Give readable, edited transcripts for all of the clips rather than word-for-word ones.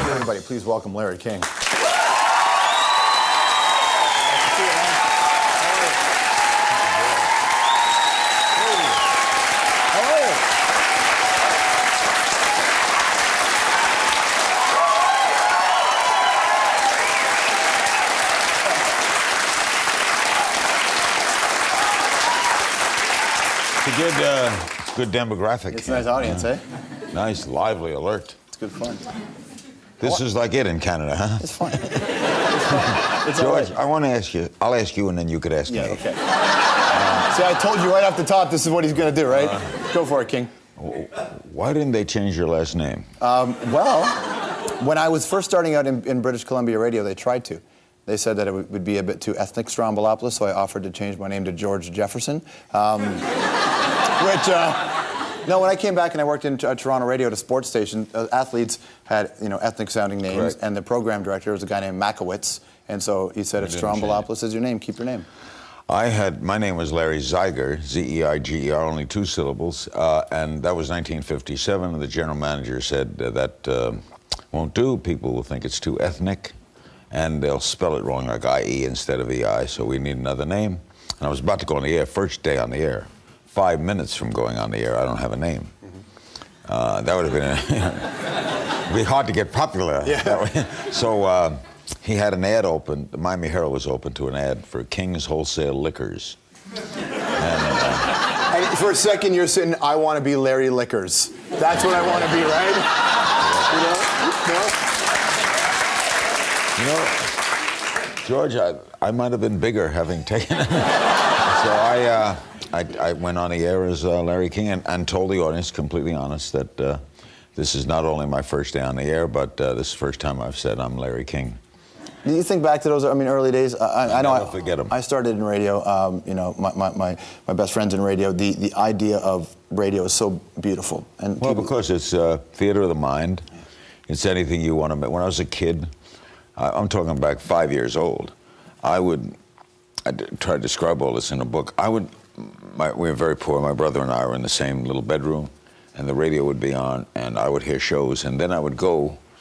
you, everybody. Please welcome Larry King. It's a good demographic. It's a nice audience, eh? Nice, lively, alert. It's good fun. This is like it in Canada, huh? It's fun. It's fun. It's George, I want to ask you. I'll ask you, and then you could ask me. Okay. See, I told you right off the top this is what he's going to do, right? Go for it, King. Why didn't they change your last name? Well, when I was first starting out in British Columbia radio, they tried to. They said that it would be a bit too ethnic, Stroumboulopoulos, so I offered to change my name to George Jefferson. No, when I came back and I worked in Toronto radio at a sports station, athletes had, ethnic-sounding names, Correct. and the program director was a guy named Makowitz, and so he said, if Stroumboulopoulos is your name, keep your name. My name was Larry Zeiger, Z-E-I-G-E-R, only 2 syllables, and that was 1957, and the general manager said that won't do, people will think it's too ethnic, and they'll spell it wrong, like I-E instead of E-I, so we need another name. And I was about to go on the air, first day on the air. 5 minutes from going on the air, I don't have a name. That would have been it'd be hard to get popular. Yeah. So he had an ad open, the Miami Herald was open to an ad for King's Wholesale Liquors. And for a second you're sitting, I want to be Larry Liquors. That's what I want to be, right? George, I might have been bigger having taken it. So I went on the air as Larry King and told the audience, completely honest, that this is not only my first day on the air, but this is the first time I've said I'm Larry King. Do you think back to those, early days? I know never forget them. I started in radio, my best friends in radio, the idea of radio is so beautiful. And well, because it's theater of the mind. It's anything you want to make. When I was a kid, I'm talking back 5 years old, I try to describe all this in a book. We were very poor. My brother and I were in the same little bedroom, and the radio would be on, and I would hear shows, and then I would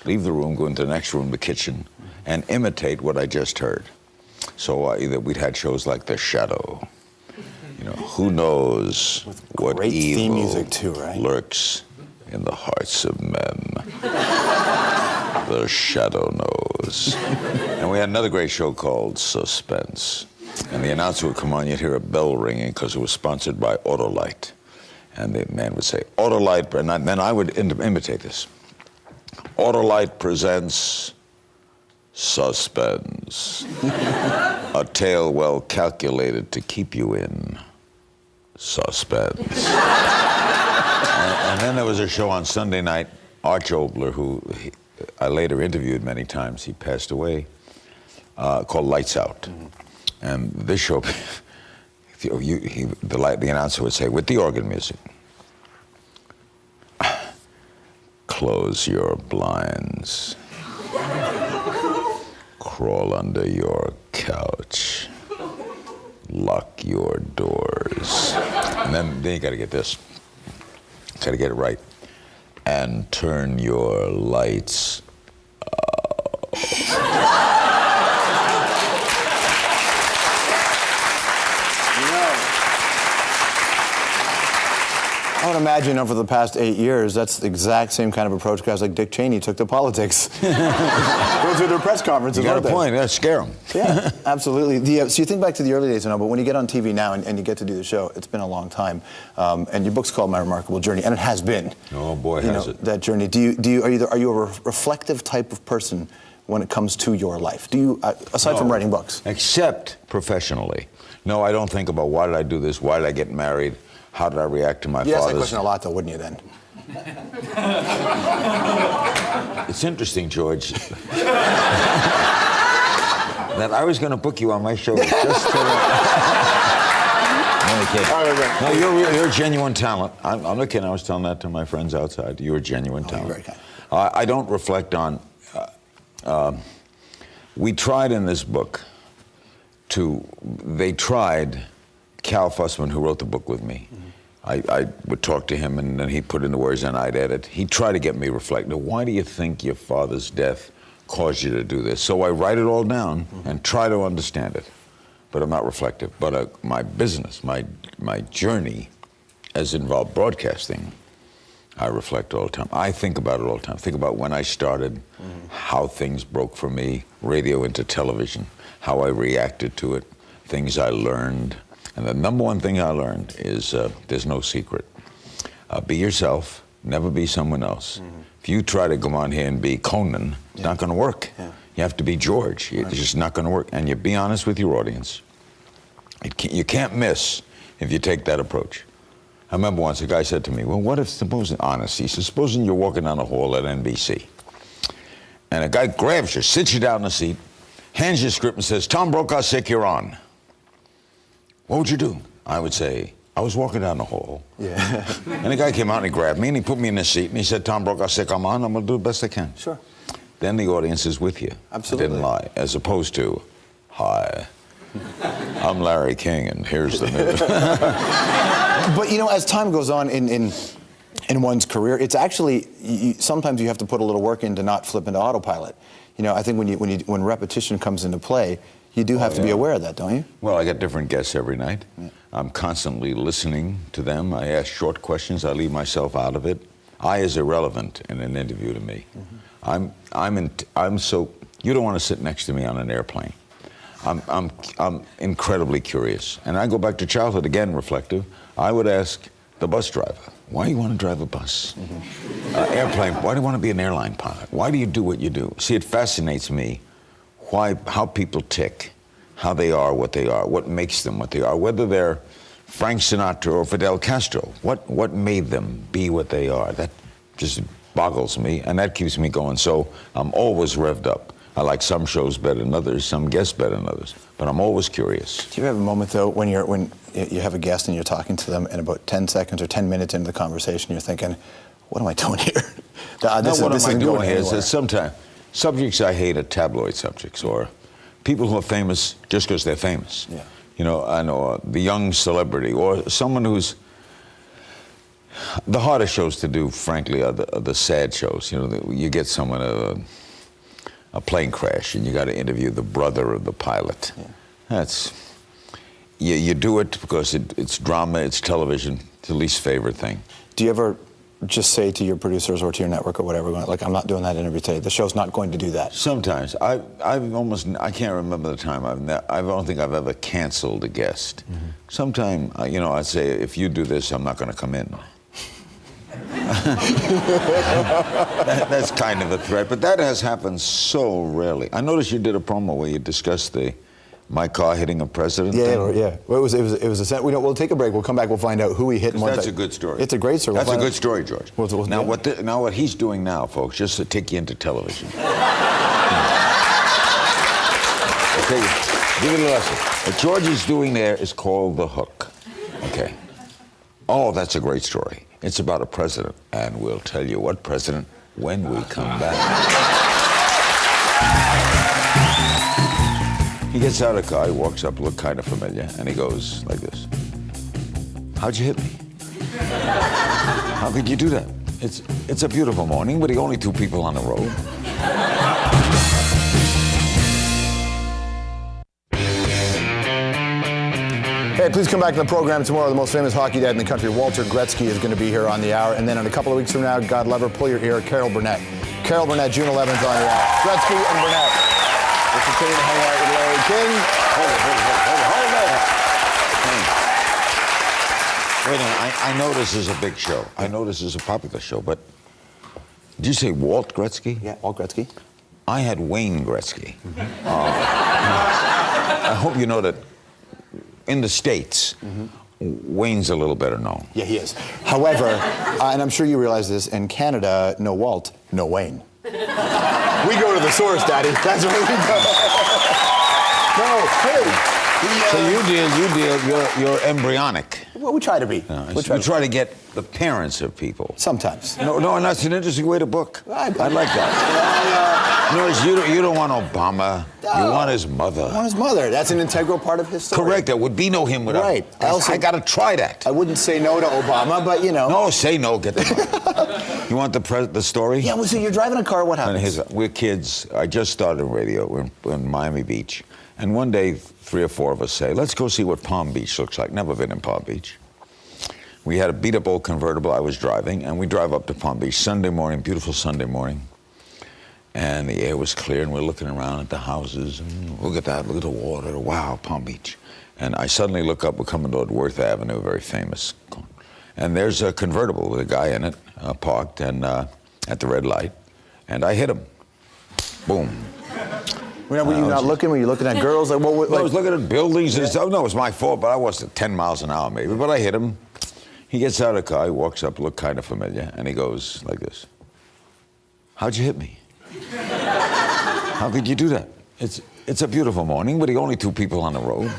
leave the room, go into the next room, the kitchen, and imitate what I just heard. So either we'd had shows like The Shadow, who knows what evil theme music too, right? lurks in the hearts of men. The Shadow knows. And we had another great show called Suspense. And the announcer would come on, you'd hear a bell ringing because it was sponsored by Autolite. And the man would say, Autolite, and then I would imitate this. Autolite presents Suspense. A tale well calculated to keep you in suspense. And then there was a show on Sunday night, Arch Obler, who I later interviewed many times, he passed away, called Lights Out. Mm-hmm. And this show, the announcer would say, with the organ music, close your blinds, crawl under your couch, lock your doors. And then you got to get this. Got to get it right. And turn your lights I would imagine over the past 8 years, that's the exact same kind of approach guys like Dick Cheney took to politics. Go to their press conferences. You got a point. That scare them. Yeah, absolutely. So you think back to the early days, but when you get on TV now and you get to do the show, it's been a long time. And your book's called My Remarkable Journey, and it has been. Oh boy, has it. That journey. Are you a reflective type of person when it comes to your life? Do you, aside from writing books? Except professionally. No, I don't think about why did I do this, why did I get married, how did I react to my father's... You'd ask that question a lot, though, wouldn't you, then? It's interesting, George, that I was going to book you on my show just to... No, you're a genuine talent. I'm not kidding. I was telling that to my friends outside. You're a genuine talent. Very kind. I don't reflect on... we tried in this book Cal Fussman, who wrote the book with me, I would talk to him, and then he'd put in the words, and I'd edit. He'd try to get me reflective. Why do you think your father's death caused you to do this? So I write it all down and try to understand it, but I'm not reflective. But my business, my journey, as involved broadcasting, I reflect all the time. I think about it all the time. Think about when I started, how things broke for me, radio into television, how I reacted to it, things I learned. And the number one thing I learned is there's no secret. Be yourself, never be someone else. If you try to come on here and be Conan, it's not going to work. You have to be George. It's just not going to work. And you be honest with your audience. You can't miss if you take that approach. I remember once a guy said to me, well, what if, supposing, honest, he said, supposing you're walking down the hall at NBC, and a guy grabs you, sits you down in the seat, hands you a script and says, Tom Brokaw's sick, you're on. What would you do? I would say, I was walking down the hall, and the guy came out and he grabbed me and he put me in the seat and he said, Tom Brokaw's sick, I'm on, I'm going to do the best I can. Sure. Then the audience is with you. Absolutely. I didn't lie, as opposed to, hi, I'm Larry King and here's the news. But you know, as time goes on in one's career, it's actually, sometimes you have to put a little work in to not flip into autopilot. You know, I think when repetition comes into play, you do have to be aware of that, don't you? Well, I get different guests every night. I'm constantly listening to them. I ask short questions. I leave myself out of it. I is irrelevant in an interview to me. I'm so, you don't want to sit next to me on an airplane. I'm incredibly curious. And I go back to childhood, again, reflective. I would ask the bus driver, why do you want to drive a bus? Airplane, why do you want to be an airline pilot? Why do you do what you do? See, it fascinates me how people tick, how they are, what makes them what they are, whether they're Frank Sinatra or Fidel Castro, what made them be what they are. That just boggles me, and that keeps me going. So I'm always revved up. I like some shows better than others, some guests better than others, but I'm always curious. Do you have a moment, though, when you have a guest and you're talking to them, and about 10 seconds or 10 minutes into the conversation, you're thinking, what am I doing here? What am I doing here is that sometimes subjects I hate are tabloid subjects, or people who are famous just because they're famous. Yeah. You know, I know the young celebrity, or someone who's, the hardest shows to do, frankly, are the sad shows. You know, you get someone, a plane crash, and you got to interview the brother of the pilot. Yeah. That's, you do it because it's drama, it's television, it's the least favorite thing. Do you ever just say to your producers or to your network or whatever, like, I'm not doing that interview today, the show's not going to do that? Sometimes. I can't remember the time, I don't think I've ever canceled a guest. Sometime, you know, I'd say, if you do this, I'm not going to come in. That's kind of a threat, but that has happened so rarely. I noticed you did a promo where you discussed my car hitting a president. Yeah. Well, it was a. We'll take a break. We'll come back. We'll find out who he hit. That's a good story. It's a great story. That's a good story, George. Now what he's doing now, folks, just to take you into television. Okay, give it a lesson. What George is doing there is called the hook. Okay. Oh, that's a great story. It's about a president, and we'll tell you what president when we come back. He gets out of the car, he walks up, look kind of familiar, and he goes like this. How'd you hit me? How could you do that? It's a beautiful morning, but the only two people on the road. Hey, please come back to the program tomorrow. The most famous hockey dad in the country, Walter Gretzky, is going to be here on the hour. And then in a couple of weeks from now, God love her, pull your ear, Carol Burnett. Carol Burnett, June 11th on the hour. Gretzky and Burnett. We'll continue to hang out with Larry King. Hold it. Wait a minute, I know this is a big show. I know this is a popular show, but did you say Walt Gretzky? Yeah, Walt Gretzky. I had Wayne Gretzky. I hope you know that in the States, Wayne's a little better known. Yeah, he is. However, and I'm sure you realize this, in Canada, no Walt, no Wayne. We go to the source, Daddy. That's where we go. No, hey. So you're embryonic. Well, we try to be. We try to get the parents of people. Sometimes. No, and that's an interesting way to book. I like that. In other words, you don't want Obama. No. You want his mother. I want his mother. That's an integral part of his story. Correct. There would be no him without. Right. I got to try that. I wouldn't say no to Obama, but you know. No, say no. Get the You want the story? Yeah. Well, so you're driving a car. What happens? We're kids. I just started radio in Miami Beach, and one day 3 or 4 of us say, "Let's go see what Palm Beach looks like." Never been in Palm Beach. We had a beat-up old convertible I was driving, and we drive up to Palm Beach Sunday morning, beautiful Sunday morning. And the air was clear, and we're looking around at the houses, and look at that, look at the water, wow, Palm Beach. And I suddenly look up, we're coming toward Worth Avenue, very famous. And there's a convertible with a guy in it, parked, and at the red light, and I hit him. Boom. Were you not looking? Were you looking at girls? Like, what? I was looking at buildings and stuff. No, it was my fault, but I wasn't 10 miles an hour maybe, but I hit him. He gets out of the car, he walks up, looked kind of familiar, and he goes like this. "How'd you hit me? How could you do that? It's a beautiful morning, but only 2 people on the road.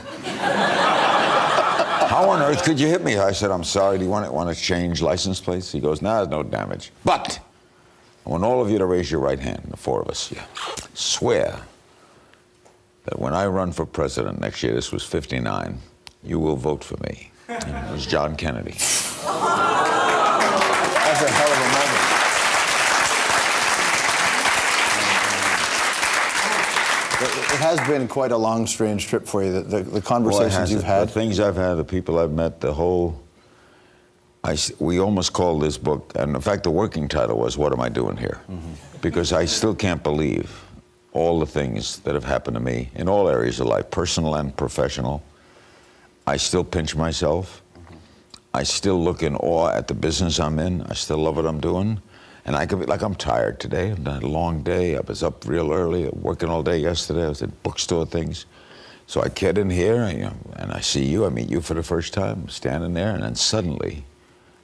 How on earth could you hit me?" I said, "I'm sorry, do you want to change license plates?" He goes, "Nah, there's no damage. But I want all of you to raise your right hand, the 4 of us. Yeah. Swear that when I run for president next year," this was 59, "you will vote for me." And it was John Kennedy. That's a hell of a moment. It has been quite a long, strange trip for you. The conversations you've had. The things I've had, the people I've met, the whole... we almost called this book, and in fact the working title was, "What Am I Doing Here?" Because I still can't believe all the things that have happened to me in all areas of life, personal and professional. I still pinch myself. I still look in awe at the business I'm in. I still love what I'm doing. And I could be like, I'm tired today. I've done a long day. I was up real early, working all day yesterday. I was at bookstore things. So I get in here, and I see you. I meet you for the first time, standing there, and then suddenly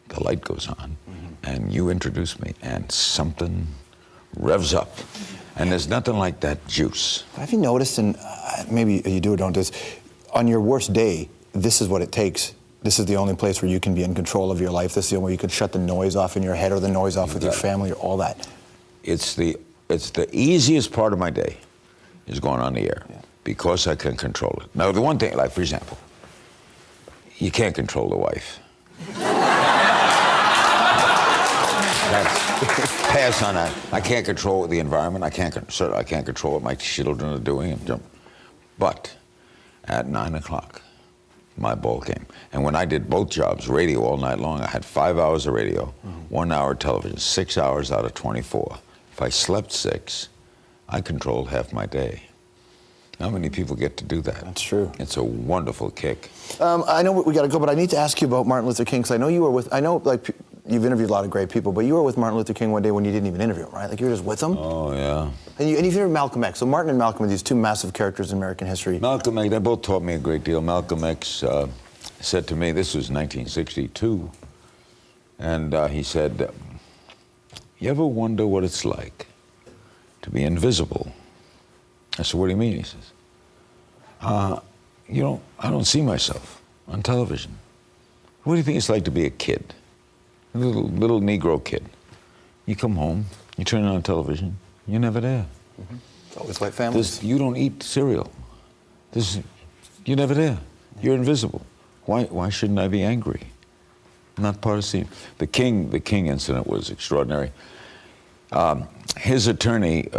the light goes on, and you introduce me, and something revs up. And there's nothing like that juice. Have you noticed, and maybe you do or don't do this, on your worst day, this is what it takes. This is the only place where you can be in control of your life. This is the only way you can shut the noise off in your head or the noise off with your family or all that. It's the easiest part of my day is going on the air because I can control it. Now, the one thing, like, for example, you can't control the wife. Pass on that. I can't control the environment. I can't control what my children are doing. But at 9 o'clock, my ball game. And when I did both jobs, radio all night long, I had 5 hours of radio, 1 hour television, 6 hours out of 24. If I slept 6, I controlled half my day. How many people get to do that? That's true. It's a wonderful kick. I know we got to go, but I need to ask you about Martin Luther King, because I know you were with, like, you've interviewed a lot of great people, but you were with Martin Luther King one day when you didn't even interview him, right? Like, you were just with him? Oh, yeah. And you've interviewed Malcolm X. So Martin and Malcolm are these 2 massive characters in American history. Malcolm X, they both taught me a great deal. Malcolm X said to me, this was 1962, and he said, "You ever wonder what it's like to be invisible?" I said, "What do you mean?" He says, I don't see myself on television. What do you think it's like to be a kid? A little Negro kid. You come home, you turn on television, you're never there. It's always white families. You don't eat cereal. You're never there. You're invisible. Why shouldn't I be angry? I'm not part of the scene. The King incident was extraordinary. His attorney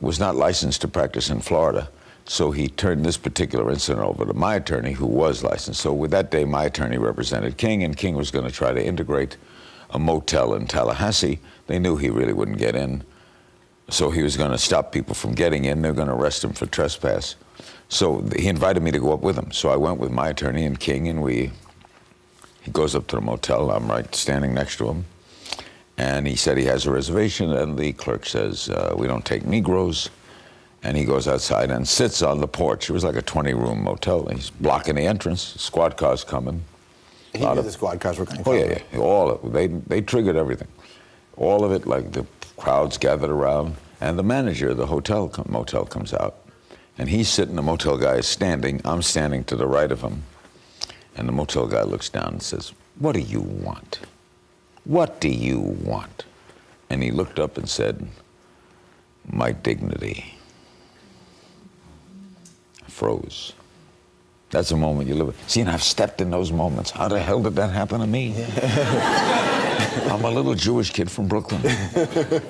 was not licensed to practice in Florida, so he turned this particular incident over to my attorney, who was licensed. So with that day, my attorney represented King, and King was going to try to integrate a motel in Tallahassee. They knew he really wouldn't get in, so he was going to stop people from getting in. They were going to arrest him for trespass. So he invited me to go up with him. So I went with my attorney and King, and he goes up to the motel. I'm right standing next to him. And he said he has a reservation, and the clerk says, "We don't take Negroes." And he goes outside and sits on the porch. It was like a 20-room motel. He's blocking the entrance. Squad cars coming. He knew the squad cars were going to come. Oh, yeah. All of it. They triggered everything. All of it, like the crowds gathered around. And the manager of the motel comes out. And he's sitting, the motel guy is standing. I'm standing to the right of him. And the motel guy looks down and says, "What do you want? What do you want?" And he looked up and said, my dignity. I froze. That's a moment you live. See, and I've stepped in those moments. How the hell did that happen to me? I'm a little Jewish kid from Brooklyn.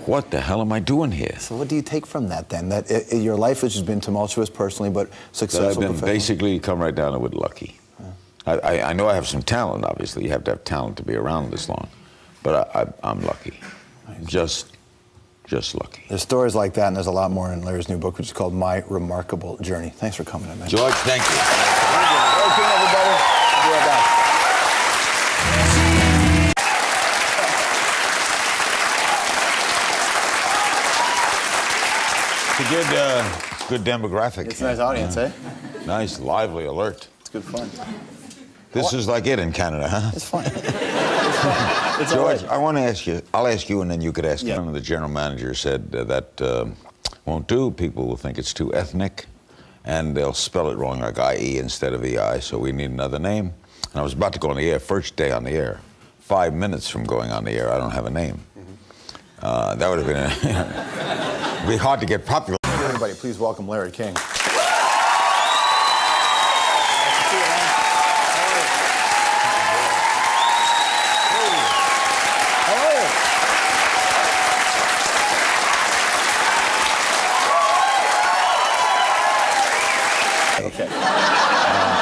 What the hell am I doing here? So what do you take from that then? That your life has just been tumultuous personally, but successful That I've been basically come right down to it lucky. I know I have some talent, obviously. You have to have talent to be around this long. But I'm lucky. Just lucky. There's stories like that, and there's a lot more in Larry's new book, which is called My Remarkable Journey. Thanks for coming in, man. George, thank you. Okay, everybody. We'll be right back. It's a good demographic. It's a nice audience, eh? Nice, lively, alert. It's good fun. This is like it in Canada, huh? It's fun. It's fun. It's all George, right. I want to ask you, I'll ask you and then you could ask him. The general manager said that won't do. People will think it's too ethnic and they'll spell it wrong, like I-E instead of E-I, so we need another name. And I was about to go on the air, first day on the air. 5 minutes from going on the air, I don't have a name. That would have been it'd be hard to get popular. Everybody, please welcome Larry King. Okay.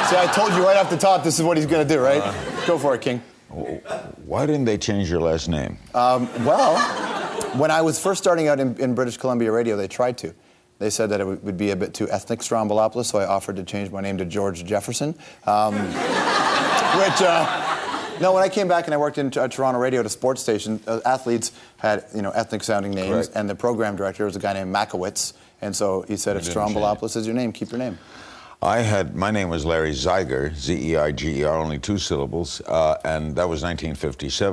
See, I told you right off the top this is what he's going to do, right? Go for it, King. Why didn't they change your last name? Well, when I was first starting out in British Columbia radio, they tried to. They said that it would be a bit too ethnic, Stroumboulopoulos, so I offered to change my name to George Jefferson. No, when I came back and I worked in Toronto radio at a sports station, athletes had, ethnic-sounding names, Correct. and the program director was a guy named Makowitz, and so he said, if Stroumboulopoulos is your name, keep your name. My name was Larry Zeiger, Z-E-I-G-E-R, only 2 syllables, and that was 1957.